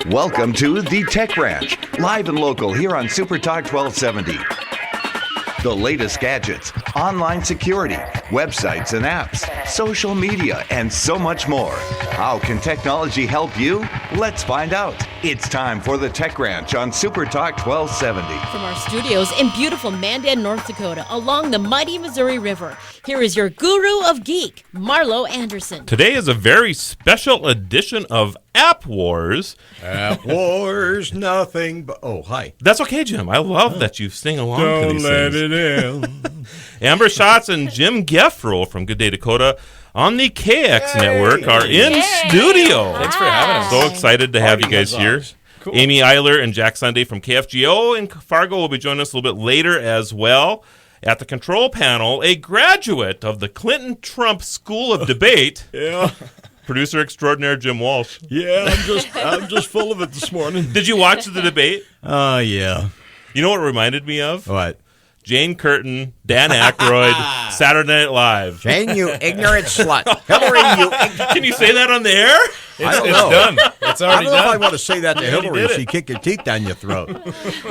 Welcome to the Tech Ranch, live and local here on Super Talk 1270. The latest gadgets, online security, websites and apps, social media, and so much more. How can technology help you? Let's find out. It's time for the Tech Ranch on Super Talk 1270. From our studios in beautiful Mandan, North Dakota, along the mighty Missouri River, here is your guru of geek, Marlo Anderson. Today is a very special edition of App Wars. App Wars, nothing but... Oh, hi. That's okay, Jim. I love that you sing along to these things. Don't let it in. Amber Schatz and Jim Gefroh from Good Day Dakota on the KX Network are in studio. Thanks for having us. So excited to have you guys here. Cool. Amy Eiler and Jack Sunday from KFGO in Fargo will be joining us a little bit later as well. At the control panel, a graduate of the Clinton-Trump School of Debate. Yeah. Producer extraordinaire Jim Walsh. Yeah, I'm just full of it this morning. Did you watch the debate? Yeah. You know what it reminded me of? What? Jane Curtin, Dan Aykroyd, Saturday Night Live. Jane, you ignorant slut. Hillary, you Can you say that on the air? I don't know. Done. It's I already don't know if I done. want to say that to Hillary. did it. She'd kick your teeth down your throat.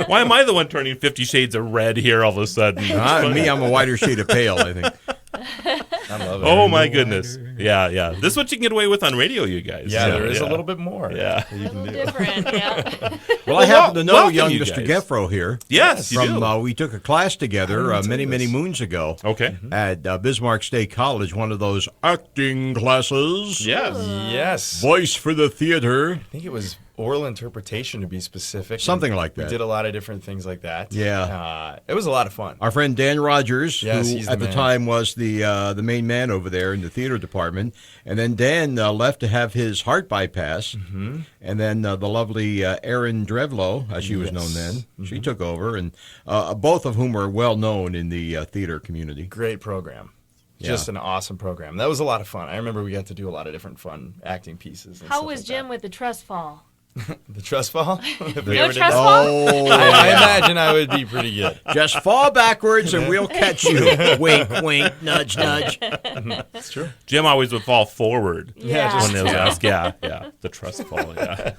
Why am I the one turning 50 Shades of Red here all of a sudden? Me, I'm a whiter shade of pale, I think. I love it. Oh, my goodness. Yeah. This is what you can get away with on radio, you guys. Yeah, there is a little bit more. Yeah. A little different, yeah. Well, I happen to know welcome, young you Mr. guys. Gefroh here. Yes, you do. We took a class together many moons ago. Okay. At Bismarck State College, one of those acting classes. Yes. Yes. Voice for the theater. I think it was oral interpretation, to be specific. Something like that. We did a lot of different things like that. Yeah. It was a lot of fun. Our friend Dan Rogers, Yes, who he's the at the man. time was the main man over there in the theater department, and then Dan left to have his heart bypass, and then the lovely Erin Drevlo, as she was known then, she took over, and both of whom were well known in the theater community. Great program. Yeah. Just an awesome program. That was a lot of fun. I remember we got to do a lot of different fun acting pieces. And How stuff was like Jim with the trust fall? that. The trust fall? If we No ever did trust that? fall? Oh, I imagine I would be pretty good. just fall backwards and we'll catch you. Wink, wink, nudge, nudge. That's true. Jim always would fall forward. Yeah. When it was asked. Yeah. The trust fall, yeah.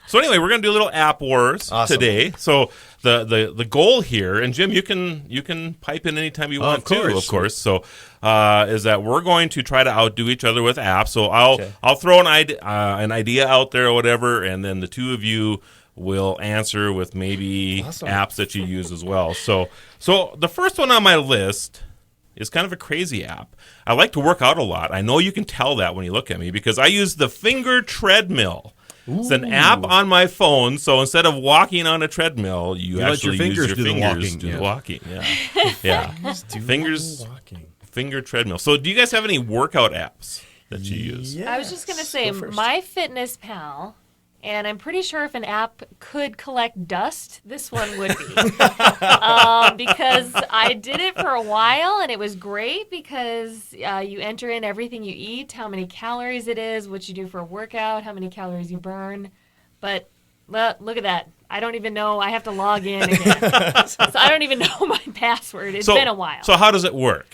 So anyway, we're going to do a little app wars Awesome. today. So the goal here, and Jim, you can pipe in anytime you want to, of course. So is that we're going to try to outdo each other with apps. So I'll throw an idea out there or whatever, and then the two of you will answer with maybe Awesome. apps that you use as well. So the first one on my list is kind of a crazy app. I like to work out a lot. I know you can tell that when you look at me because I use the finger treadmill. It's an app on my phone, so instead of walking on a treadmill, you actually let your use fingers your do the fingers walking, do yeah. the walking. Yeah. Fingers, Walking. finger treadmill. So do you guys have any workout apps that you use? I was just going to say, Go first. MyFitnessPal, and I'm pretty sure if an app could collect dust, this one would be. Because I did it for a while, and it was great because you enter in everything you eat, how many calories it is, what you do for a workout, how many calories you burn. But look at that. I don't even know. I have to log in again. So I don't even know my password. It's been a while. So how does it work?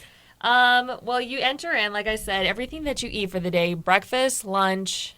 Well, you enter in, like I said, everything that you eat for the day, breakfast, lunch,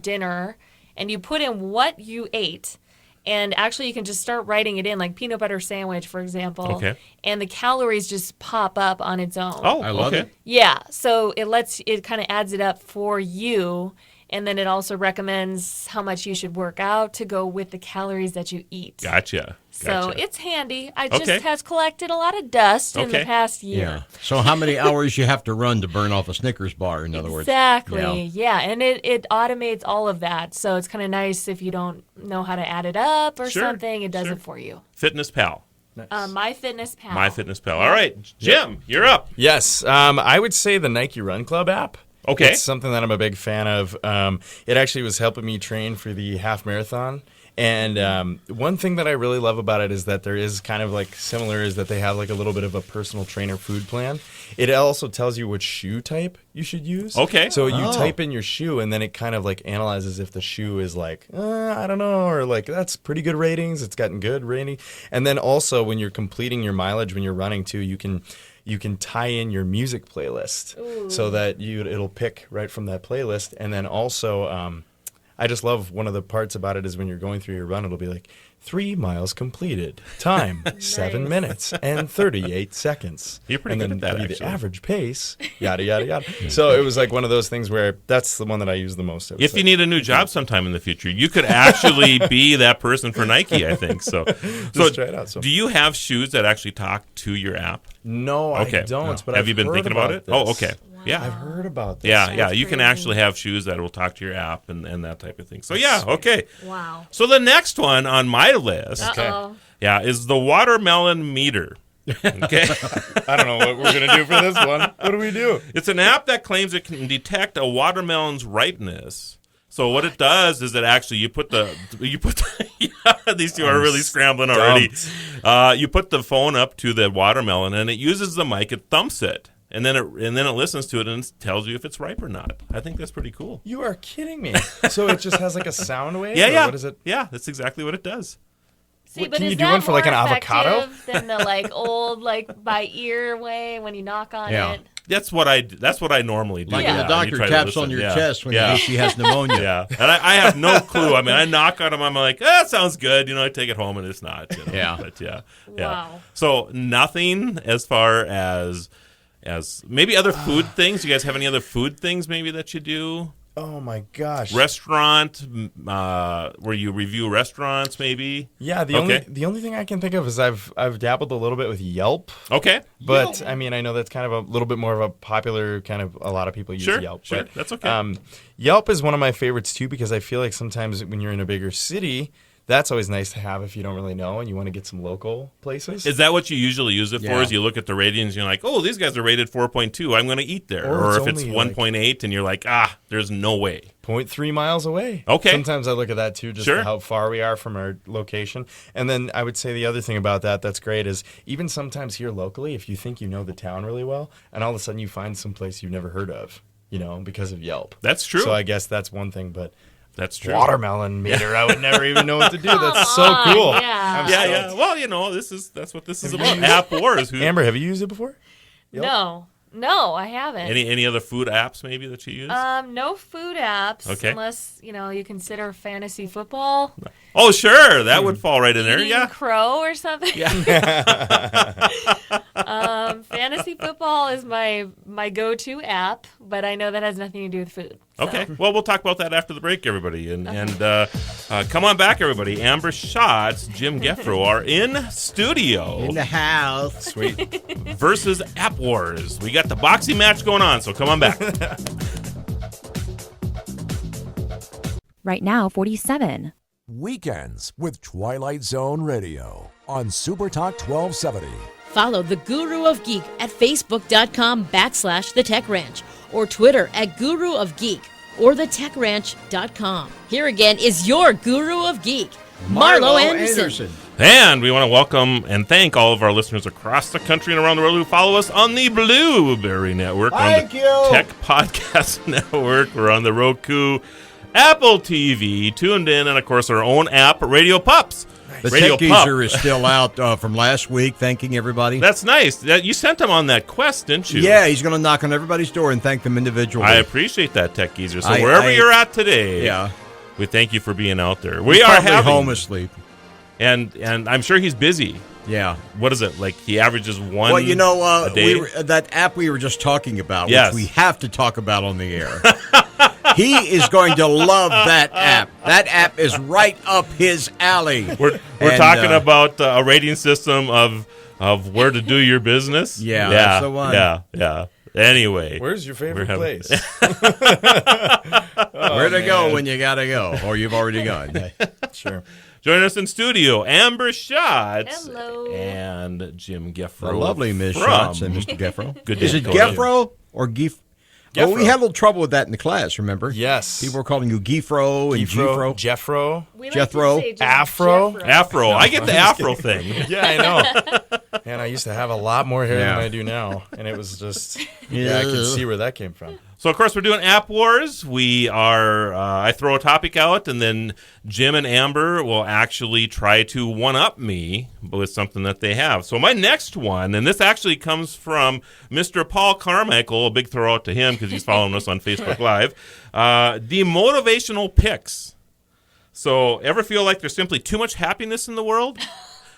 dinner, and you put in what you ate. And actually, you can just start writing it in, like peanut butter sandwich, for example. Okay. And the calories just pop up on its own. Oh, I love okay. it. Yeah, so it kind of adds it up for you. And then it also recommends how much you should work out to go with the calories that you eat. Gotcha. So it's handy. I Okay. just has collected a lot of dust in the Okay. past year. Yeah. So how many hours you have to run to burn off a Snickers bar, in other words? Exactly. Yeah. And it automates all of that. So it's kind of nice if you don't know how to add it up or Sure, something. It does sure. it for you. Fitness Pal. MyFitnessPal. MyFitnessPal. All right, Jim, you're up. Yes, I would say the Nike Run Club app. Okay. It's something that I'm a big fan of. It actually was helping me train for the half marathon. And one thing that I really love about it is that there is kind of like similar is that they have like a little bit of a personal trainer food plan. It also tells you which shoe type you should use. Okay. So you type in your shoe and then it kind of like analyzes if the shoe is like, I don't know, or like that's pretty good ratings. It's gotten good rating. And then also when you're completing your mileage when you're running too, you can tie in your music playlist so that it'll pick right from that playlist. And then also I just love one of the parts about it is when you're going through your run, it'll be like 3 miles completed, time 7 minutes and 38 seconds. You're pretty good at that, the actually. average pace, yada yada yada. So it was like one of those things where that's the one that I use the most. If you need a new job sometime in the future, you could actually be that person for Nike, I think. So try it out. Do you have shoes that actually talk to your app? No, Okay. I don't. But Have I've you been heard thinking about it? this. Oh, okay. Yeah. I've heard about this. Yeah. You can crazy. actually have shoes that will talk to your app and that type of thing. So, yeah, okay. Wow. So, the next one on my list, Uh-oh. is the watermelon meter. Okay. I don't know what we're going to do for this one. What do we do? It's an app that claims it can detect a watermelon's ripeness. So what it does is that actually you put these two are really scrambling already. You put the phone up to the watermelon and it uses the mic, it thumps it, and then it listens to it and it tells you if it's ripe or not. I think that's pretty cool. You are kidding me. So it just has like a sound wave? Yeah. Or what is it? Yeah, that's exactly what it does. See, What, but can is you do that one for, like, more an avocado? effective than the like old like by ear way when you knock on Yeah. it? That's what I normally do. Like Yeah. when the You doctor try to taps listen. on your Yeah. chest when Yeah. she has pneumonia. Yeah, and I have no clue. I mean, I knock on them. I'm like, that sounds good. I take it home, and it's not. Yeah. But yeah. Wow. So nothing as far as maybe other food things. You guys have any other food things maybe that you do? Oh my gosh. Restaurant, where you review restaurants, maybe. Yeah, the only thing I can think of is I've dabbled a little bit with Yelp. Okay. But I mean, I know that's kind of a little bit more of a popular kind of, a lot of people use Yelp. Sure, but, that's okay. Yelp is one of my favorites too because I feel like sometimes when you're in a bigger city, that's always nice to have if you don't really know and you want to get some local places. Is that what you usually use it for? Yeah. Is you look at the ratings and you're like, oh, these guys are rated 4.2. I'm going to eat there. Or Or it's if it's only, like- 1.8 and you're like, there's no way. 0.3 miles away. Okay. Sometimes I look at that too, just Sure. how far we are from our location. And then I would say the other thing about that's great is even sometimes here locally, if you think you know the town really well, and all of a sudden you find some place you've never heard of, because of Yelp. That's true. So I guess that's one thing, but That's true. watermelon meter, I would never even know what to do. That's so cool. Yeah. Yeah. Well, that's what this is about. App wars. Amber, have you used it before? Yelp? No, I haven't. Any other food apps maybe that you use? No food apps Okay. unless you consider fantasy football. Oh, sure, that would fall right in there. Eating Yeah. Crow or something. Fantasy football is my go-to app, but I know that has nothing to do with food. So. Okay. Well, we'll talk about that after the break, everybody. And come on back, everybody. Amber Schatz, Jim Gefroh are in studio. In the house. Sweet. Versus App Wars. We got the boxing match going on, so come on back. Right now, 47. Weekends with Twilight Zone Radio on Super Talk 1270. Follow the Guru of Geek at Facebook.com/The Tech Ranch or Twitter at Guru of Geek or TheTechRanch.com. Here again is your Guru of Geek, Marlo Anderson. And we want to welcome and thank all of our listeners across the country and around the world who follow us on the Blueberry Network. Thank We're on you. the Tech Podcast Network. We're on the Roku, Apple TV, tuned in, and of course our own app, Radio Pups. The Radio Tech Pup. Geezer is still out from last week, thanking everybody. That's nice. You sent him on that quest, didn't you? Yeah, he's going to knock on everybody's door and thank them individually. I appreciate that, Tech Geezer. So I- wherever I- you're at today, Yeah. we thank you for being out there. He's We are probably having home asleep. and I'm sure he's busy. Yeah. What is it like? He averages one. Well, a day. that app we were just talking about, Yes. which we have to talk about on the air. He is going to love that app. That app is right up his alley. We're And, talking about a rating system of where to do your business. Yeah, that's the one. Yeah. Anyway, Where's your favorite We're place? where to go when you got to go, or you've already gone. Sure. join us in studio, Amber Schatz Hello. and Jim Gefroh. The lovely Miss from- Schatz and Mr. Gefroh. Good Is day, it Cody. Gefroh or Gef? Oh, we Gefroh. had a little trouble with that in the class, remember? Yes. People were calling you Gefroh and Gefroh. Jeffro. We like Jethro. to say just Afro. Jeffro. Afro. I get the Afro thing. Yeah, I know. Man, I used to have a lot more hair Yeah. than I do now, and it was just I can see where that came from. So, of course, we're doing App Wars. We are, I throw a topic out, and then Jim and Amber will actually try to one-up me with something that they have. So my next one, and this actually comes from Mr. Paul Carmichael, a big throw out to him because he's following us on Facebook Live, demotivational pics. So ever feel like there's simply too much happiness in the world?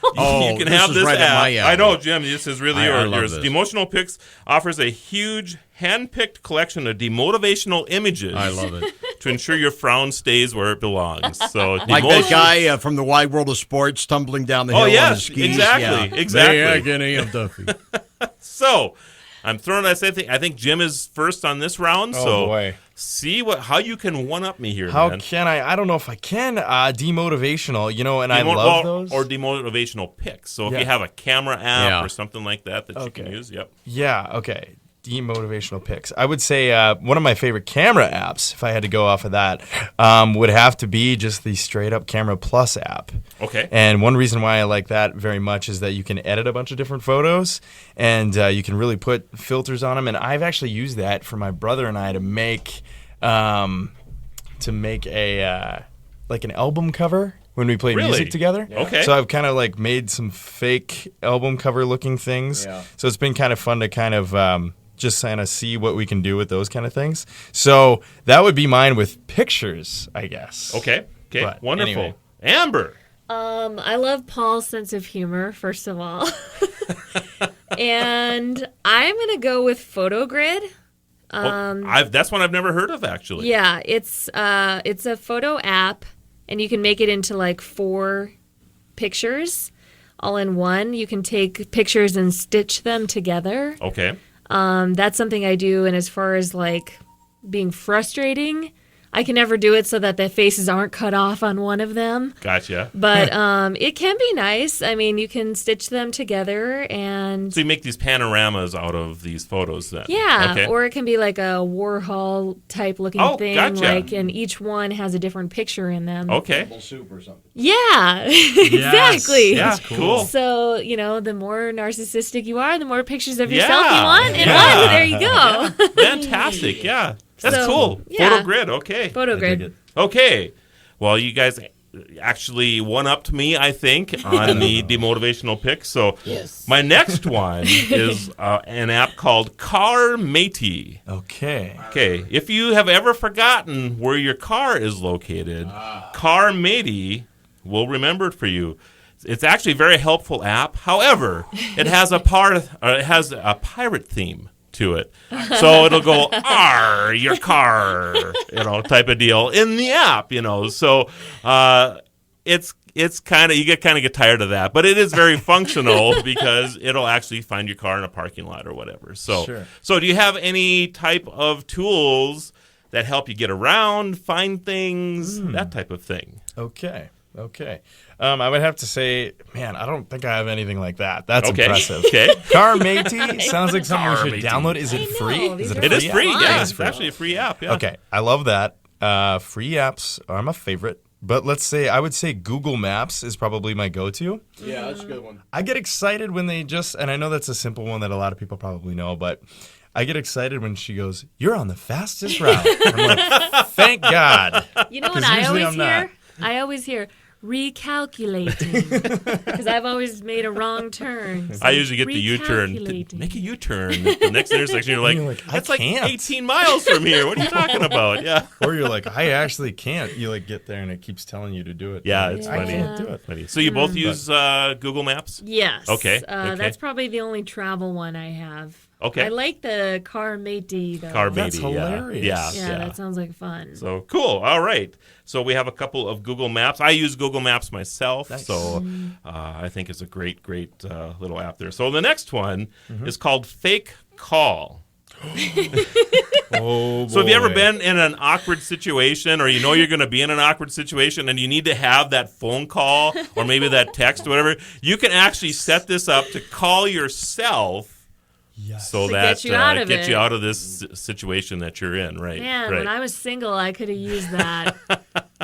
You can have this right app. up my alley. I know, Jim. This is really I love yours. this. Demotional Pics offers a huge, hand-picked collection of demotivational images. I love it. To ensure your frown stays where it belongs. So, Like that guy from the Wide World of Sports tumbling down the hill on his skis. Exactly. Yeah. Exactly. So, I'm throwing that same thing. I think Jim is first on this round. So boy. See how you can one-up me here, How man. can I? I don't know if I can. Demotivational, and I love those. Or demotivational pics. So if Yeah. you have a camera app or something like that you can use, yep. Yeah, okay. Demotivational pics. I would say one of my favorite camera apps, if I had to go off of that, would have to be just the straight up Camera Plus app. Okay. And one reason why I like that very much is that you can edit a bunch of different photos, and you can really put filters on them. And I've actually used that for my brother and I to make a like an album cover when we played music together. Yeah. Okay. So I've kind of like made some fake album cover looking things. Yeah. So it's been kind of fun to kind of just kind of see what we can do with those kind of things. So that would be mine with pictures, I guess. Okay. But Wonderful. anyway. Amber. I love Paul's sense of humor, first of all. And I'm going to go with PhotoGrid. That's one I've never heard of, actually. Yeah, it's a photo app, and you can make it into like 4 pictures all in one. You can take pictures and stitch them together. Okay. That's something I do, and as far as like being frustrating, I can never do it so that the faces aren't cut off on one of them. Gotcha. But it can be nice. I mean, you can stitch them together and... So you make these panoramas out of these photos then? Yeah, Okay. or it can be like a Warhol type looking thing. Gotcha. And each one has a different picture in them. Okay. Soup or something. Yeah, exactly. Yeah, cool. So, the more narcissistic you are, the more pictures of yourself you want. And one, there you go. Fantastic, yeah. That's So, cool. yeah. PhotoGrid, okay. PhotoGrid. Okay. Well, you guys actually one-upped me, I think, on the demotivational pick. So my next one is an app called Car Matey. Okay. Okay. If you have ever forgotten where your car is located, Car Matey will remember it for you. It's actually a very helpful app. However, it has a pirate theme to it. So it'll go, "Arr, your car," type of deal in the app, So it's kind of, you get tired of that, but it is very functional because it'll actually find your car in a parking lot or whatever. So, Sure. So do you have any type of tools that help you get around, find things, that type of thing? Okay. I would have to say, man, I don't think I have anything like that. That's Okay. impressive. Okay. Car Matey sounds like something we Car should Matey. download. Is it free? these Is are it It is free. app? Yeah, It it's is actually a free app. Yeah. Okay, I love that. Free apps are my favorite. But I would say Google Maps is probably my go-to. Yeah, that's a good one. I get excited when they and I know that's a simple one that a lot of people probably know, but I get excited when she goes, "You're on the fastest route." I'm like, thank God. You know what 'Cause I usually always I'm hear? not. I always hear recalculating because I've always made a wrong turn. So I usually get the U-turn. recalculating. Make a U-turn at the next intersection. You're like, You're like, I that's like can't. 18 miles from here. What are you talking about? Yeah. Or you're like, I actually can't. You get there and it keeps telling you to do it. Yeah, And it's I funny. can't do it. Funny. So you both use Google Maps? Yes. Okay, That's probably the only travel one I have. Okay. I like the Car Matey though. Car That's Matey, yeah. hilarious. Yeah. that sounds like fun. So cool. All right. So we have a couple of Google Maps. I use Google Maps myself, so I think it's a great little app there. So the next one is called Fake Call. Oh, So have you ever boy. been in an awkward situation, or you're going to be in an awkward situation and you need to have that phone call or maybe that text or whatever? You can actually set this up to call yourself. Yes. So To that get you out of gets it. you out of this situation that you're in, right? Man, right. when I was single, I could have used that.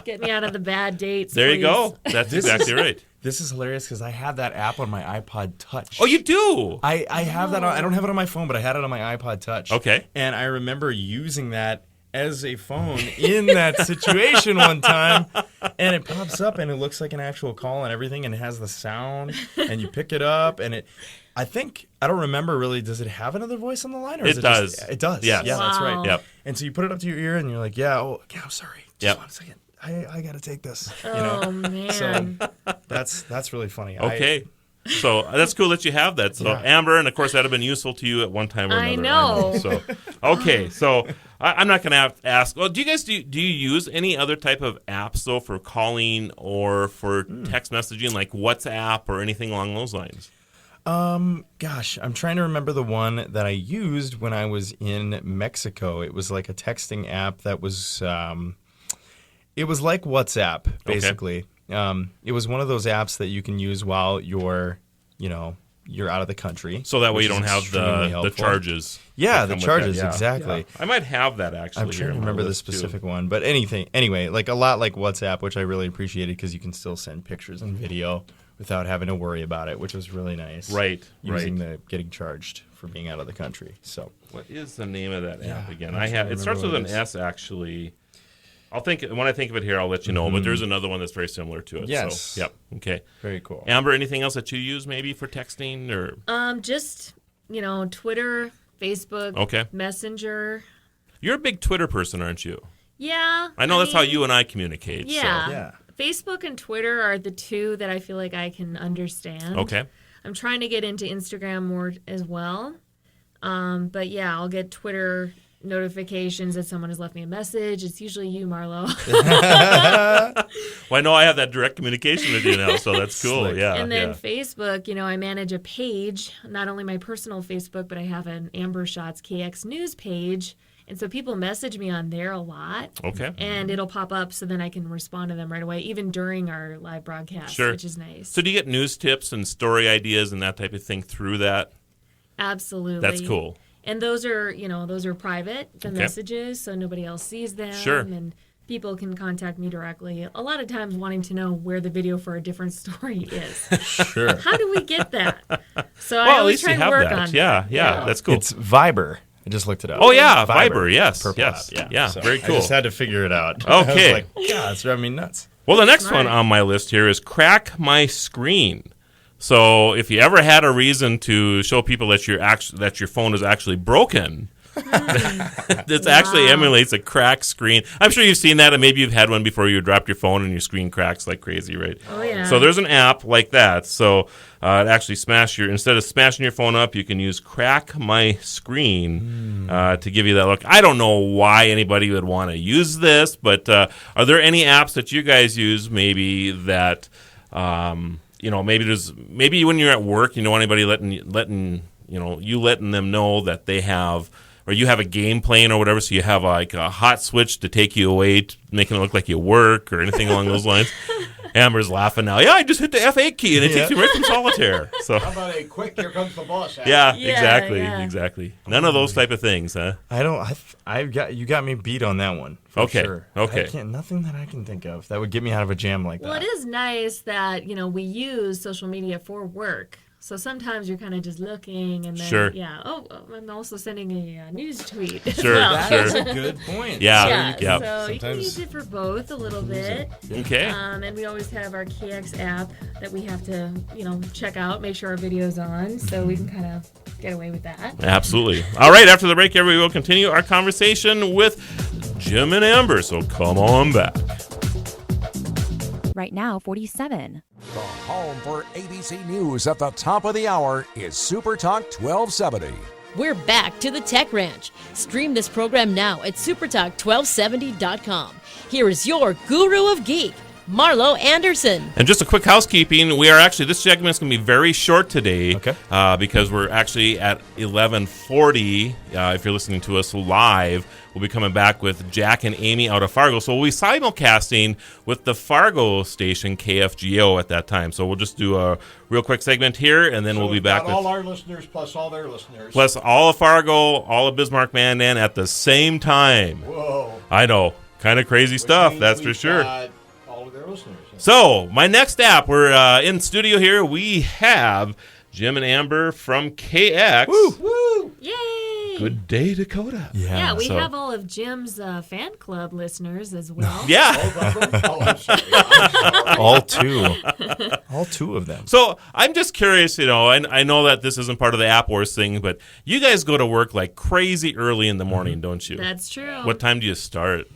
Get me out of the bad dates. There you please. go. That's exactly right. This is hilarious because I have that app on my iPod Touch. Oh, you do? I have that on, I don't have it on my phone, but I had it on my iPod Touch. Okay. And I remember using that as a phone in that situation one time, and it pops up and it looks like an actual call and everything, and it has the sound, and you pick it up, and I don't remember really, does it have another voice on the line? Or It does. It does. Yes. Yeah, that's right. Yep. And so you put it up to your ear and you're like, I'm sorry. Just Yep. 1 second. I got to take this. Oh, man. So that's really funny. Okay. So that's cool that you have that. So Amber, and of course that have been useful to you at one time or another. I know. So okay, so I'm not going to ask. Well, do you guys do you use any other type of apps though for calling or for text messaging, like WhatsApp or anything along those lines? Gosh, I'm trying to remember the one that I used when I was in Mexico. It was like a texting app that was, it was like WhatsApp, basically. Okay. It was one of those apps that you can use while you're out of the country. So that way you don't have the charges. Yeah, the charges, exactly. Yeah. I might have that actually. I'm trying to remember the specific one. But anyway, like a lot like WhatsApp, which I really appreciated because you can still send pictures and video without having to worry about it, which was really nice. Right. Using the getting charged for being out of the country. So what is the name of that app again? It starts with an S actually. When I think of it here, I'll let you know. But there's another one that's very similar to it. Yes. So, yep. Okay. Very cool. Amber, anything else that you use maybe for texting or? Just Twitter, Facebook, Messenger. You're a big Twitter person, aren't you? Yeah. I know that's how you and I communicate. Yeah. So. Yeah. Facebook and Twitter are the two that I feel like I can understand. Okay. I'm trying to get into Instagram more as well. But yeah, I'll get Twitter notifications that someone has left me a message. It's usually you, Marlo. Well, I know I have that direct communication with you now, so that's cool. Slick. Yeah. And then Facebook, I manage a page, not only my personal Facebook, but I have an Amber Schatz KX News page. And so people message me on there a lot. Okay. And it'll pop up so then I can respond to them right away, even during our live broadcast, which is nice. So do you get news tips and story ideas and that type of thing through that? Absolutely. That's cool. And those are private, the messages, so nobody else sees them. Sure. And people can contact me directly, a lot of times wanting to know where the video for a different story is. Sure. How do we get that? So I always try and work on Yeah, that. yeah, that's cool. It's Viber. I just looked it up. Oh, yeah, Viber, yes. Purple yes, app, yeah, So very cool. I just had to figure it out. Okay. I was like, yeah, it's driving me nuts. Well, the next one on my list here is Crack My Screen. So if you ever had a reason to show people that your phone is actually broken, this actually emulates a cracked screen. I'm sure you've seen that, and maybe you've had one before. You dropped your phone and your screen cracks like crazy, right? Oh, yeah. So there's an app like that. So it actually instead of smashing your phone up, you can use Crack My Screen to give you that look. I don't know why anybody would want to use this, but are there any apps that you guys use maybe that maybe when you're at work, you don't want anybody letting them know that they have, or you have a game playing or whatever, so you have like a hot switch to take you away, making it look like you work or anything along those lines. Amber's laughing now. Yeah, I just hit the F8 key and it takes you right from solitaire. So how about a quick "Here Comes the Boss" app? Yeah, exactly. None of those type of things, huh? You got me beat on that one. For sure. Okay. Nothing that I can think of that would get me out of a jam like that. Well, it is nice that, we use social media for work. So sometimes you're kind of just looking and then, I'm also sending a news tweet. Sure, That is a good point. Yeah. So you can use it for both a little bit. Okay. And we always have our KX app that we have to, check out, make sure our video's on, so we can kind of get away with that. Absolutely. All right, after the break, we will continue our conversation with Jim and Amber, so come on back. Right now, 47. The home for ABC News at the top of the hour is Super Talk 1270. We're back to the Tech Ranch. Stream this program now at supertalk1270.com. Here is your guru of geek, Marlo Anderson. And just a quick housekeeping, this segment is going to be very short today, because we're actually at 11:40. If you're listening to us live, we'll be coming back with Jack and Amy out of Fargo. So we'll be simulcasting with the Fargo station, KFGO, at that time. So we'll just do a real quick segment here, and then we'll be back with all our listeners plus all their listeners. Plus all of Fargo, all of Bismarck, Mandan at the same time. Whoa. I know. Kind of crazy stuff, that's for sure. All of their listeners. So, my next app, we're in studio here. We have Jim and Amber from KX. Woo! Yay! Good day, Dakota. Yeah, we so- have all of Jim's fan club listeners as well. Yeah. Oh, I'm sorry. All two. All two of them. So I'm just curious, I know that this isn't part of the App Wars thing, but you guys go to work like crazy early in the morning, don't you? That's true. What time do you start?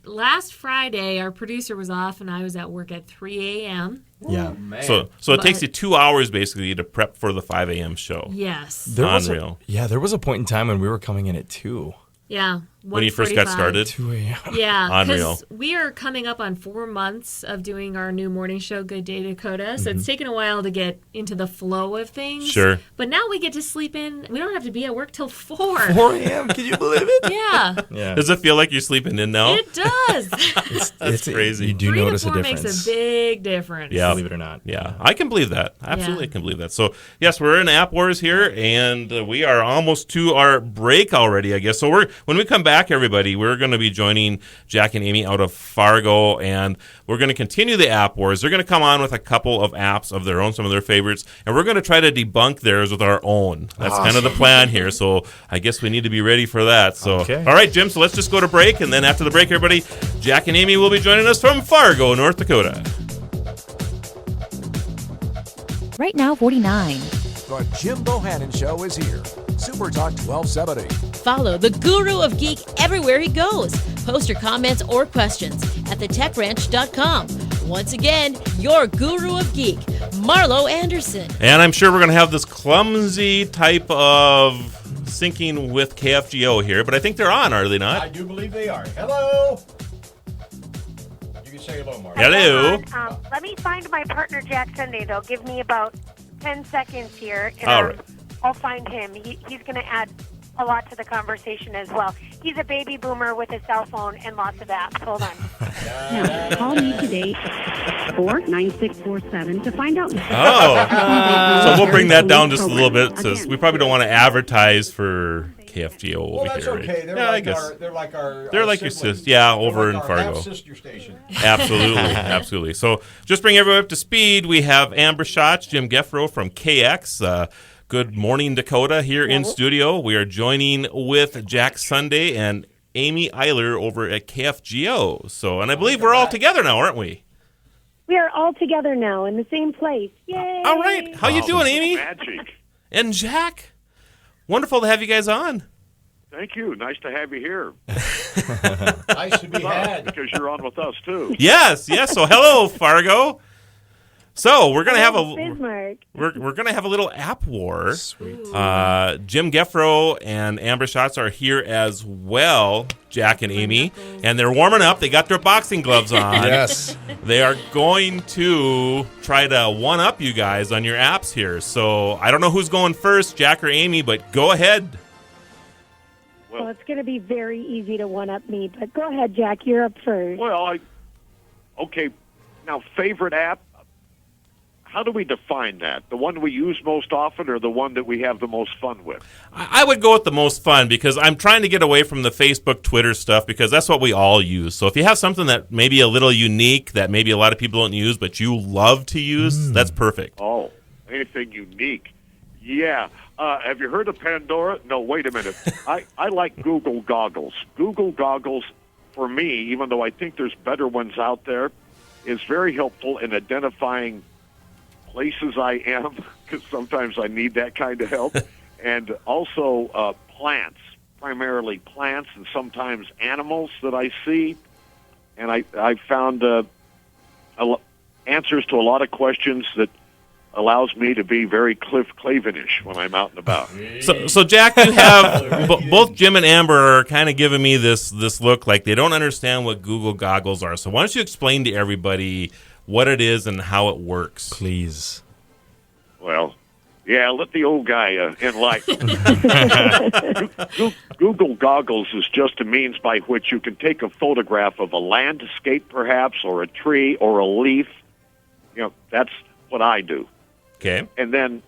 Last Friday, our producer was off, and I was at work at 3 a.m. Yeah. So it takes you 2 hours basically to prep for the 5 a.m. show. Yes. Unreal. There was a point in time when we were coming in at 2. Yeah. When you first got 1:45. started? 2 a.m. Yeah, Unreal. because we are coming up on 4 months of doing our new morning show, Good Day Dakota. So it's taken a while to get into the flow of things. Sure. But now we get to sleep in. We don't have to be at work till 4. 4 a.m. Can you believe it? Yeah, Yeah. Does it feel like you're sleeping in now? it does. That's crazy. You do 3 notice to 4 a difference. makes a big difference. Yeah. Believe it or not. Yeah, I can believe that. Absolutely, Yeah. can believe that. So, yes, we're in App Wars here, and we are almost to our break already, I guess. So, when we come back, everybody, we're going to be joining Jack and Amy out of Fargo, and we're going to continue the App Wars. They're going to come on with a couple of apps of their own, some of their favorites, and we're going to try to debunk theirs with our own. That's kind of the plan here. So, I guess we need to be ready for that. So, Okay. All right, Jim. So let's just go to break, and then after the break, everybody, Jack and Amy will be joining us from Fargo, North Dakota. Right now, 49. The Jim Bohannon Show is here. Super Talk 1270. Follow the Guru of Geek everywhere he goes. Post your comments or questions at thetechranch.com. Once again, your Guru of Geek, Marlo Anderson. And I'm sure we're going to have this clumsy type of syncing with KFGO here, but I think they're on, are they I not? do believe they are. Hello. You can say hello, Mark. Hello. Let me find my partner, Jack Sunday, though. Give me about 10 seconds here, and All right. I'll find him. He's going to add a lot to the conversation as well. He's a baby boomer with a cell phone and lots of apps. Hold on. Now, call me today, 49647, to find out. Oh. So we'll bring that down just a little bit. Since we probably don't want to advertise for KFGO over Well, that's here. okay. Right? They're Yeah, like I guess. They're like your siblings. sister. Yeah, over in our Fargo. half-sister station. Absolutely, absolutely. So just bring everyone up to speed. We have Amber Schatz, Jim Gefroh from KX. Good morning, Dakota, here in studio. We are joining with Jack Sunday and Amy Eiler over at KFGO. So, and I believe we're all together now, aren't we? We are all together now in the same place. Yay! All right. How you doing, Amy? Magic. And Jack? Wonderful to have you guys on. Thank you. Nice to have you here. Nice to be had. Because you're on with us, too. Yes, yes. So, hello, Fargo. So we're gonna have a Bismarck. we're gonna have a little app war. Sweet. Jim Gefroh and Amber Schatz are here as well, Jack and Amy, and they're warming up. They got their boxing gloves on. Yes. They are going to try to one up you guys on your apps here. So I don't know who's going first, Jack or Amy, but go ahead. Well, it's going to be very easy to one-up me, but go ahead, Jack. You're up first. Well, okay. Now, favorite app, how do we define that? The one we use most often or the one that we have the most fun with? I would go with the most fun because I'm trying to get away from the Facebook, Twitter stuff because that's what we all use. So if you have something that may be a little unique that maybe a lot of people don't use but you love to use, that's perfect. Oh, anything unique. Yeah. Have you heard of Pandora? No, wait a minute. I like Google Goggles. Google Goggles, for me, even though I think there's better ones out there, is very helpful in identifying places I am, because sometimes I need that kind of help, and also plants, primarily plants, and sometimes animals that I see. And I found answers to a lot of questions that allows me to be very Cliff Clavenish when I'm out and about. So Jack, you have both Jim and Amber are kind of giving me this look like they don't understand what Google Goggles are. So why don't you explain to everybody what it is and how it works? Please. Well, yeah, let the old guy enlighten. Google Goggles is just a means by which you can take a photograph of a landscape, perhaps, or a tree, or a leaf. You know, that's what I do. Okay. And then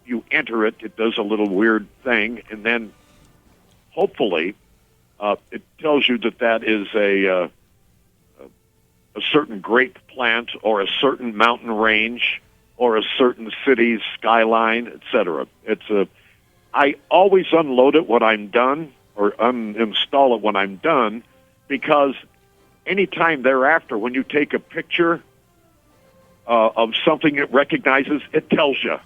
you enter it. It does a little weird thing, and then hopefully it tells you that is a a certain grape plant or a certain mountain range or a certain city's skyline, etc. I always unload it when I'm done or uninstall it when I'm done, because anytime thereafter when you take a picture of something it recognizes, it tells you.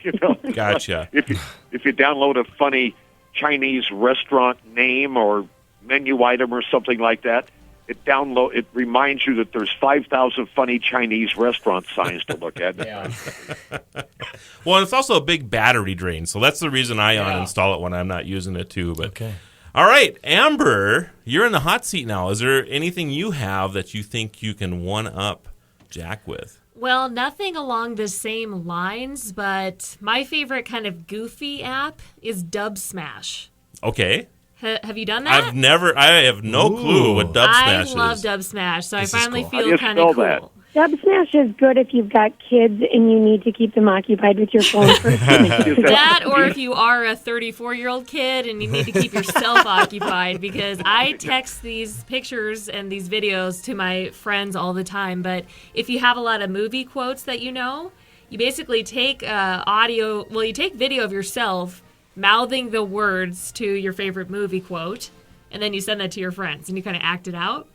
You know, Gotcha. If you download a funny Chinese restaurant name or menu item or something like that, it reminds you that there's 5,000 funny Chinese restaurant signs to look at. Yeah. Well, it's also a big battery drain, so that's the reason I uninstall it when I'm not using it too. But all right, Amber, you're in the hot seat now. Is there anything you have that you think you can one-up Jack with? Well, nothing along the same lines, but my favorite kind of goofy app is Dub Smash. Okay. Have you done that? I have no clue what Dub Smash is. I love Dub Smash, so This I finally is cool. feel kind of cool. That? Dub Smash is good if you've got kids and you need to keep them occupied with your phone for a few minutes. That, or if you are a 34-year-old kid and you need to keep yourself occupied, because I text these pictures and these videos to my friends all the time. But if you have a lot of movie quotes that you know, you basically take you take video of yourself mouthing the words to your favorite movie quote, and then you send that to your friends and you kind of act it out.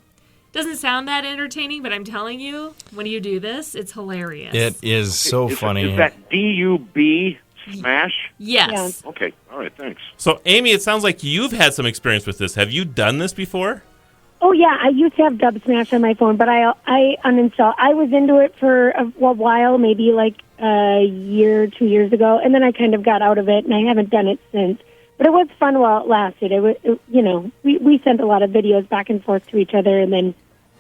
Doesn't sound that entertaining, but I'm telling you, when you do this, it's hilarious. It is so funny. Is that DUB Smash? Yes. Okay. All right. Thanks. So, Amy, it sounds like you've had some experience with this. Have you done this before? Oh, yeah. I used to have Dub Smash on my phone, but I uninstalled. I was into it for a while, maybe like a year, 2 years ago, and then I kind of got out of it, and I haven't done it since. But it was fun while it lasted. We sent a lot of videos back and forth to each other, and then,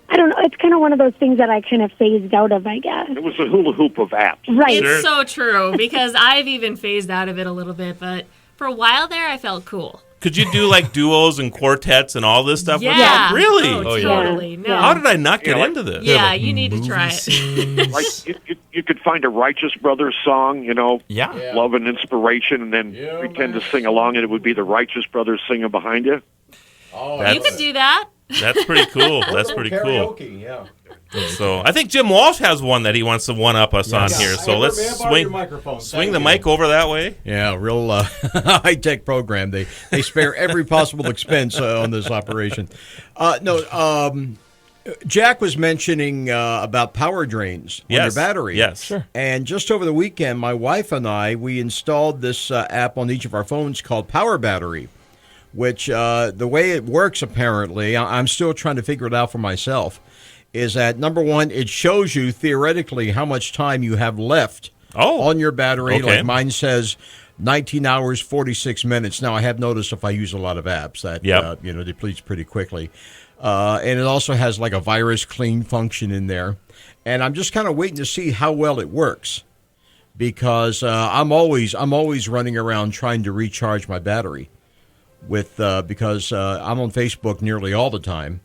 I don't know, it's kind of one of those things that I kind of phased out of, I guess. It was a hula hoop of apps. Right. It's so true, because I've even phased out of it a little bit, but for a while there, I felt cool. Could you do like duos and quartets and all this stuff? Yeah. With it? Really? Oh, totally. No. How did I not get into this? Yeah, you need to try it. Like you could find a Righteous Brothers song, Love and Inspiration, and then pretend to sing along, and it would be the Righteous Brothers singing behind you. Oh, you could do that. That's pretty cool. That's pretty cool. Karaoke, yeah. So I think Jim Walsh has one that he wants to one-up us on here. So let's swing the mic over that way. Yeah, real high-tech program. They spare every possible expense on this operation. Jack was mentioning about power drains on your battery. Yes, sure. And just over the weekend, my wife and we installed this app on each of our phones called Power Battery, which the way it works, apparently, I'm still trying to figure it out for myself, is that, number one, it shows you theoretically how much time you have left on your battery. Okay. Like mine says 19 hours, 46 minutes. Now, I have noticed if I use a lot of apps that depletes pretty quickly. And it also has like a virus clean function in there. And I'm just kind of waiting to see how well it works, because I'm always running around trying to recharge my battery because I'm on Facebook nearly all the time.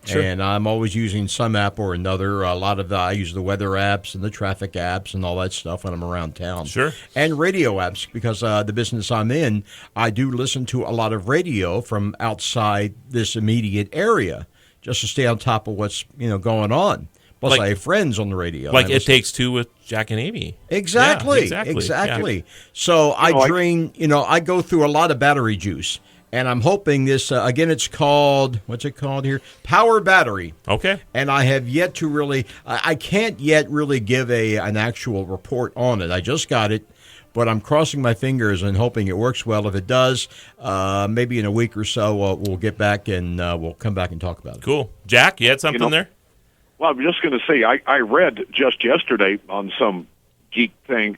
Sure. And I'm always using some app or another. A lot of I use the weather apps and the traffic apps and all that stuff when I'm around town. Sure. And radio apps, because the business I'm in, I do listen to a lot of radio from outside this immediate area just to stay on top of what's going on. Plus, I have friends on the radio. Like It Takes Two with Jack and Amy. Exactly. Yeah, Exactly. Yeah. So I drain. I go through a lot of battery juice. And I'm hoping this, again, it's called, what's it called here? Power Battery. Okay. And I have yet to really, I can't yet really give an actual report on it. I just got it, but I'm crossing my fingers and hoping it works well. If it does, maybe in a week or so, we'll get back and we'll come back and talk about it. Cool. Jack, you had something there? Well, I'm just going to say, I read just yesterday on some geek thing,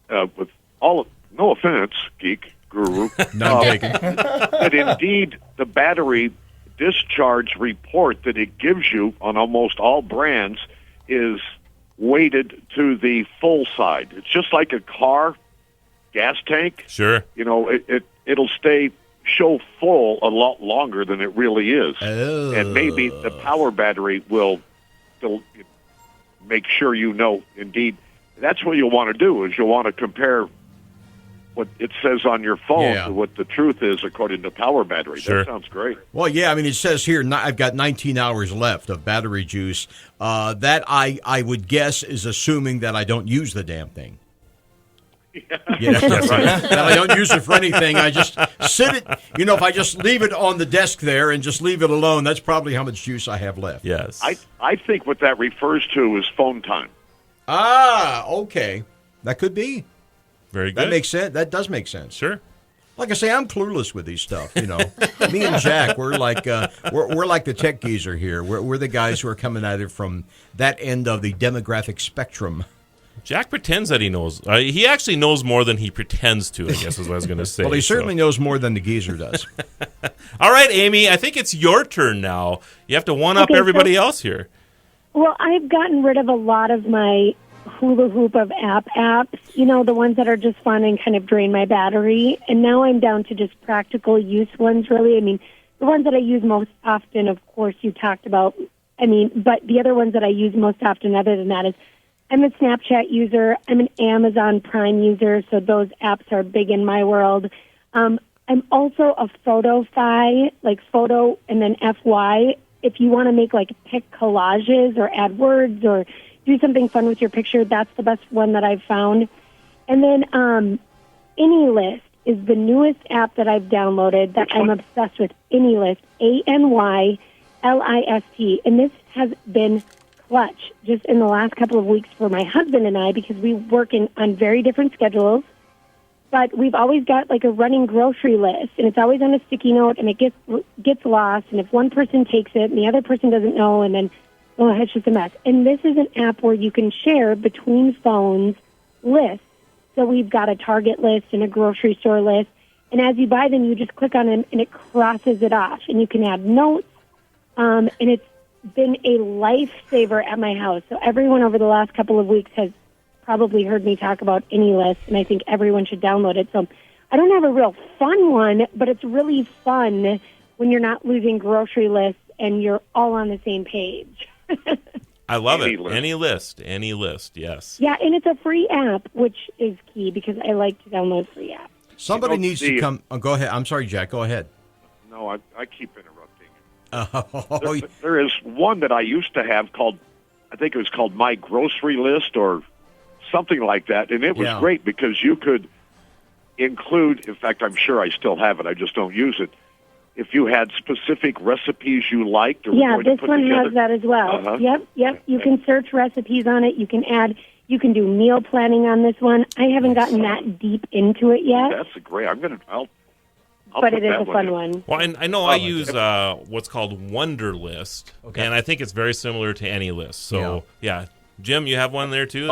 with no offense, geek guru, none taken, that indeed the battery discharge report that it gives you on almost all brands is weighted to the full side. It's just like a car gas tank. Sure. It'll show full a lot longer than it really is. Oh. And maybe the power battery will make sure indeed. That's what you'll want to do, is you'll want to compare what it says on your phone Yeah. to what the truth is according to power battery. Sure. That sounds great. Well, yeah, I mean, it says here I've got 19 hours left of battery juice. That I would guess is assuming that I don't use the damn thing. Yeah, that I don't use it for anything. I just sit it. If I just leave it on the desk there and just leave it alone, that's probably how much juice I have left. Yes. I think what that refers to is phone time. Ah, okay. That could be. Very good. That makes sense. That does make sense. Sure. Like I say, I'm clueless with these stuff. Me and Jack, we're like the tech geezer here. We're the guys who are coming at it from that end of the demographic spectrum. Jack pretends that he knows. He actually knows more than he pretends to, I guess is what I was going to say. Well, he certainly knows more than the geezer does. All right, Amy, I think it's your turn now. You have to one-up everybody else here. Well, I've gotten rid of a lot of my hula hoop of apps, the ones that are just fun and kind of drain my battery. And now I'm down to just practical use ones, really. I mean, the ones that I use most often, of course, you talked about. But the other ones that I use most often other than that is I'm a Snapchat user. I'm an Amazon Prime user, so those apps are big in my world. I'm also a photo-fi, like photo and then FY. If you want to make pic collages or add words or do something fun with your picture, that's the best one that I've found. And then AnyList is the newest app that I've downloaded that I'm obsessed with. AnyList, ANYLIST. And this has been clutch just in the last couple of weeks for my husband and I because we work on very different schedules. But we've always got a running grocery list, and it's always on a sticky note, and it gets lost. And if one person takes it and the other person doesn't know, and then it's just a mess. And this is an app where you can share between phones lists. So we've got a Target list and a grocery store list, and as you buy them, you just click on them, and it crosses it off, and you can add notes. And it's been a lifesaver at my house. So everyone over the last couple of weeks has probably heard me talk about AnyList, and I think everyone should download it. So I don't have a real fun one, but it's really fun when you're not losing grocery lists and you're all on the same page. I love it. AnyList, yes. Yeah, and it's a free app, which is key because I like to download free apps. Somebody needs to come. Oh, go ahead. I'm sorry, Jack. Go ahead. No, I keep interrupting. There is one that I used to have I think it was called My Grocery List or something like that, and it was great because you could include, in fact, I'm sure I still have it, I just don't use it, if you had specific recipes you liked. Or this one has that as well. Uh-huh. Yep. You can search recipes on it. You can do meal planning on this one. I haven't gotten that deep into it yet. That's great. But it is a fun one. Well, and I know I use what's called Wunderlist, and I think it's very similar to AnyList. So, yeah. Jim, you have one there too?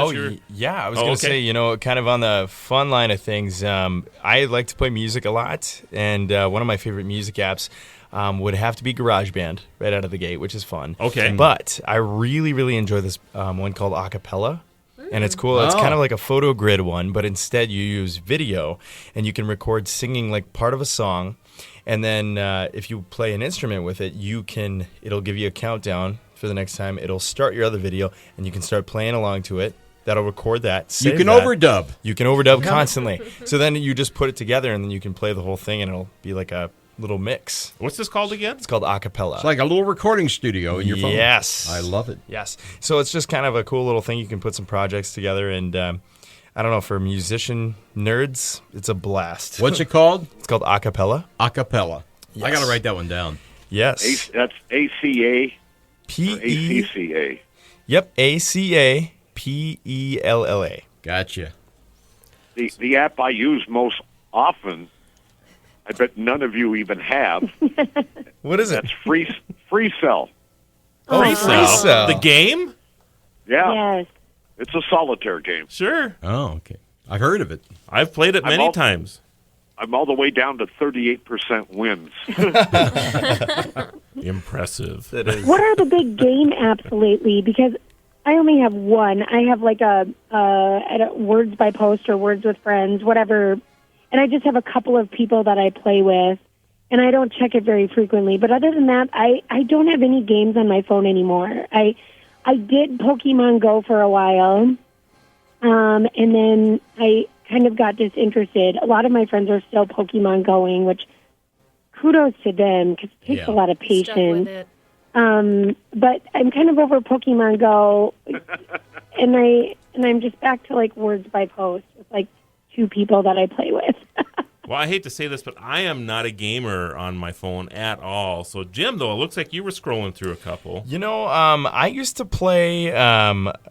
Yeah. I was going to say, kind of on the fun line of things, I like to play music a lot, and one of my favorite music apps would have to be GarageBand right out of the gate, which is fun. Okay. But I really, really enjoy this one called Acapella. And it's cool. It's kind of like a photo grid one, but instead you use video, and you can record singing part of a song. And then if you play an instrument with it, it'll give you a countdown for the next time. It'll start your other video, and you can start playing along to it. That'll record that. You can overdub. You can overdub constantly. So then you just put it together, and then you can play the whole thing, and it'll be like a little mix. What's this called again? It's called Acapella. It's like a little recording studio in your phone. Yes. I love it. Yes. So it's just kind of a cool little thing. You can put some projects together, and I don't know, for musician nerds, it's a blast. What's it called? It's called Acapella. Acapella. Yes. I got to write that one down. Yes. That's ACA P-E. ACCA. Yep, ACAPELLA. Gotcha. The app I use most often, I bet none of you even have. What is it? That's Free Cell. Free Cell. The game? Yeah. Yes. It's a solitaire game. Sure. Oh, okay. I've heard of it. I've played it many times. I'm all the way down to 38% wins. Impressive. It is. What are the big game apps lately? Because I only have one. I have a Words by Post or Words with Friends, whatever. And I just have a couple of people that I play with, and I don't check it very frequently. But other than that, I don't have any games on my phone anymore. I did Pokemon Go for a while, and then I kind of got disinterested. A lot of my friends are still Pokemon going, which kudos to them because it takes a lot of patience. Stuck with it. But I'm kind of over Pokemon Go, and I'm just back to like Words by Post with like 2 people that I play with. Well, I hate to say this, but I am not a gamer on my phone at all. So, Jim, though, it looks like you were scrolling through a couple. You know, I used to play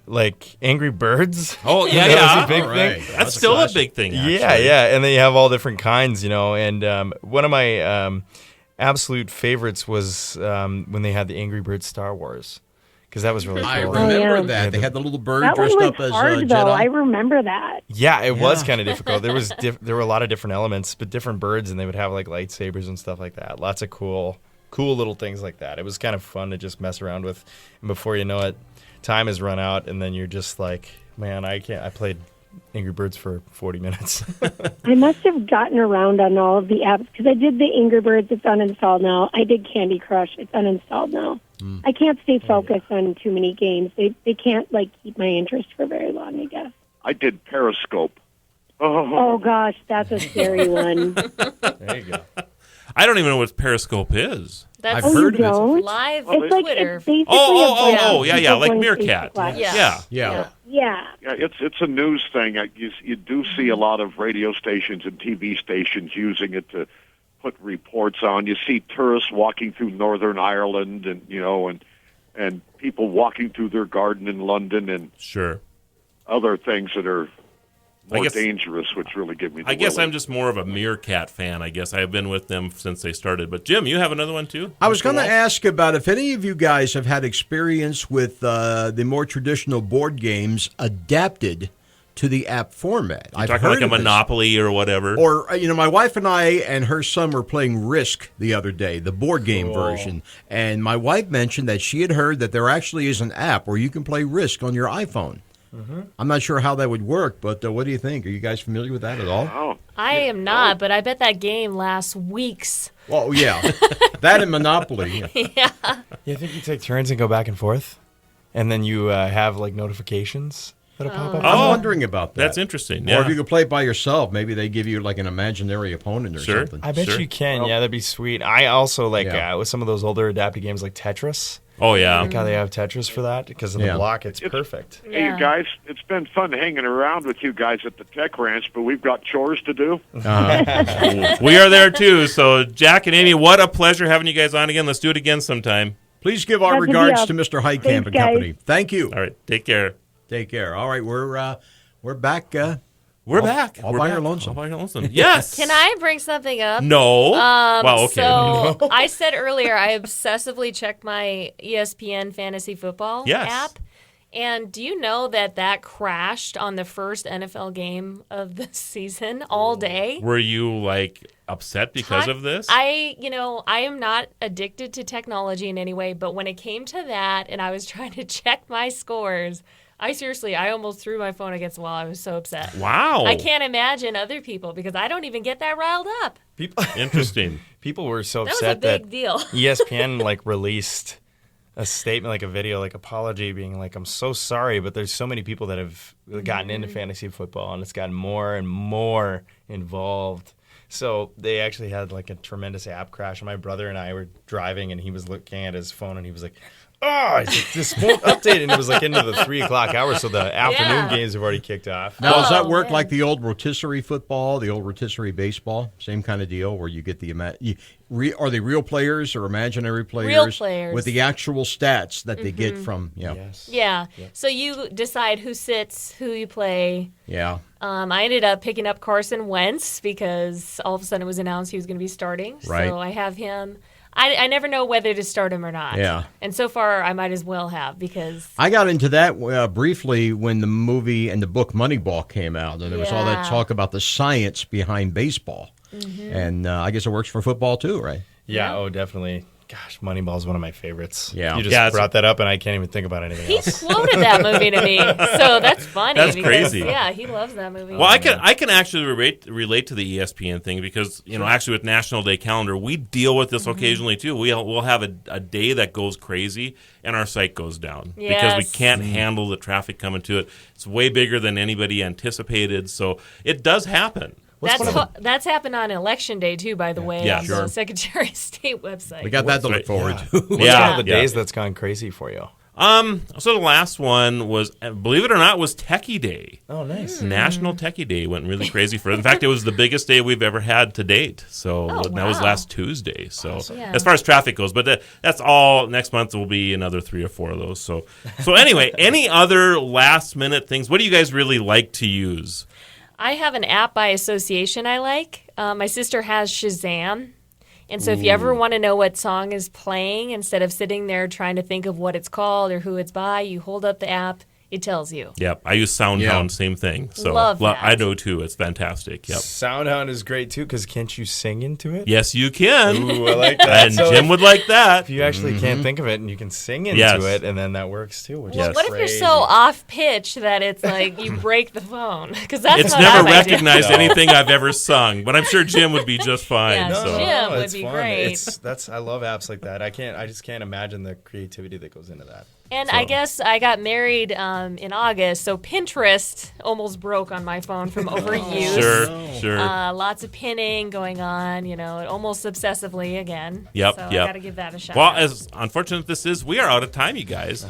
like Angry Birds. Oh, yeah, that was a big thing. That's still a big thing, actually. Yeah, and they have all different kinds, you know. And one of my absolute favorites was when they had the Angry Birds Star Wars. Because that was really cool. I remember that. They had the little bird That dressed one up was as hard, Jedi. though. I remember that. Yeah, it was kind of difficult. There was there were a lot of different elements, but different birds, and they would have like lightsabers and stuff like that. Lots of cool little things like that. It was kind of fun to just mess around with. And before you know it, time has run out, and then you're just like, man, I can't. I played Angry Birds for 40 minutes. I must have gotten around on all of the apps because I did the Angry Birds. It's uninstalled now. I did Candy Crush. It's uninstalled now. I can't stay focused on too many games. They can't like keep my interest for very long, I guess. I did Periscope. Oh gosh, that's a scary one. There you go. I don't even know what Periscope is. That's I've heard of it. don't? live It's like Twitter. it's basically Yeah, like going Meerkat. Facebook Live. Yeah. Yeah. Yeah. Yeah, it's a news thing. You do see a lot of radio stations and TV stations using it to put reports on. You see tourists walking through Northern Ireland, and people walking through their garden in London, and Sure. other things that are more guess- dangerous, which really give me the I guess willy. I'm just more of a Meerkat fan. I guess I've been with them since they started. But, Jim, you have another one, too? I was Mr. going to Walsh? ask about if any of you guys have had experience with the more traditional board games adapted to the app format. I've Talking heard like a of this. Monopoly or whatever. Or, my wife and I and her son were playing Risk the other day, the board game version. And my wife mentioned that she had heard that there actually is an app where you can play Risk on your iPhone. I'm not sure how that would work, but what do you think? Are you guys familiar with that at all? Oh, I am not, but I bet that game lasts weeks. Well, yeah. That and Monopoly. Yeah. You think you take turns and go back and forth? And then you have like notifications that'll pop up? I'm wondering about that. That's interesting. Or Yeah. if you could play it by yourself, maybe they give you like an imaginary opponent or Sure. something. I bet Sure. you can. Yeah, that'd be sweet. I also like Yeah. with some of those older adapted games like Tetris. Oh, yeah. Like how they have Tetris for that because of the Yeah. block. It's perfect. Hey, you guys, it's been fun hanging around with you guys at the Tech Ranch, but we've got chores to do. We are there, too. So, Jack and Amy, what a pleasure having you guys on again. Let's do it again sometime. Please give our Glad to be regards up. to Mr. Heitkamp Thanks, and guys. company. Thank you. All right. Take care. Take care. All right, we're back. We're back. all We're by back. your lonesome. All by your lonesome. Yes. Can I bring something up? No. Well, okay. So I said earlier I obsessively check my ESPN fantasy football Yes. app. And do you know that crashed on the first NFL game of the season all day? Were you, like, upset because of this? I am not addicted to technology in any way, but when it came to that and I was trying to check my scores, I almost threw my phone against the wall. I was so upset. Wow. I can't imagine other people because I don't even get that riled up. Interesting. People were so That was upset a big deal. ESPN like released a statement, like a video, like apology, being like, "I'm so sorry," but there's so many people that have gotten into fantasy football, and it's gotten more and more involved. So they actually had like a tremendous app crash. And my brother and I were driving, and he was looking at his phone, and he was like, "Oh, he's like, this won't update." And it was like into the 3:00 hour, so the afternoon games have already kicked off. Now, does that Oh, work man. like the old rotisserie football, the old rotisserie baseball? Same kind of deal where you get the are they real players or imaginary players? Real players. With the actual stats that they get from, Yes. Yeah. So you decide who sits, who you play. Yeah. I ended up picking up Carson Wentz because all of a sudden it was announced he was going to be starting. Right. So I have him. I never know whether to start him or not. Yeah. And so far, I might as well have because I got into that briefly when the movie and the book Moneyball came out, and there was all that Yeah. talk about the science behind baseball. And I guess it works for football too, right? Yeah, oh, definitely. Gosh, Moneyball is one of my favorites. Yeah. You just brought that up, and I can't even think about anything He else. quoted that movie to me, so that's funny. That's because, crazy. Yeah, he loves that movie. Well, I can actually relate to the ESPN thing because actually with National Day Calendar we deal with this occasionally too. We'll have a day that goes crazy and our site goes down because we can't handle the traffic coming to it. It's way bigger than anybody anticipated, so it does happen. That's happened on Election Day, too, by the way, on the Secretary of State website. We got that to look forward to. What's one of the days that's gone crazy for you? So the last one was, believe it or not, was Techie Day. Oh, nice. National Techie Day went really crazy for it. In fact, it was the biggest day we've ever had to date. So that was last Tuesday. So as far as traffic goes, but that's all. Next month will be another 3 or 4 of those. So anyway, any other last minute things? What do you guys really like to use? I have an app by association I like. My sister has Shazam. And so if you ever want to know what song is playing, instead of sitting there trying to think of what it's called or who it's by, you hold up the app. It tells you. Yep, I use SoundHound, same thing. So Love that. I know too. It's fantastic. Yep. SoundHound is great too because can't you sing into it? Yes, you can. Ooh, I like that. And Jim would like that. If you actually can't think of it and you can sing into it, and then that works too. Which is what if you're so off pitch that it's like you break the phone? Because that's it's what never I recognized anything I've ever sung, but I'm sure Jim would be just fine. Yeah, so. Jim would it's be fun. great. I love apps like that. I just can't imagine the creativity that goes into that. And I guess I got married in August, so Pinterest almost broke on my phone from overuse. Sure. Lots of pinning going on, almost obsessively again. Yep. So I got to give that a shot. Well, as unfortunate this is, we are out of time, you guys.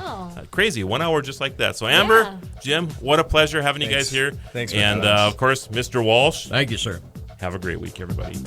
Crazy. 1 hour just like that. So, Amber, Jim, what a pleasure having you guys here. Thanks for And, having us. of course, Mr. Walsh. Thank you, sir. Have a great week, everybody.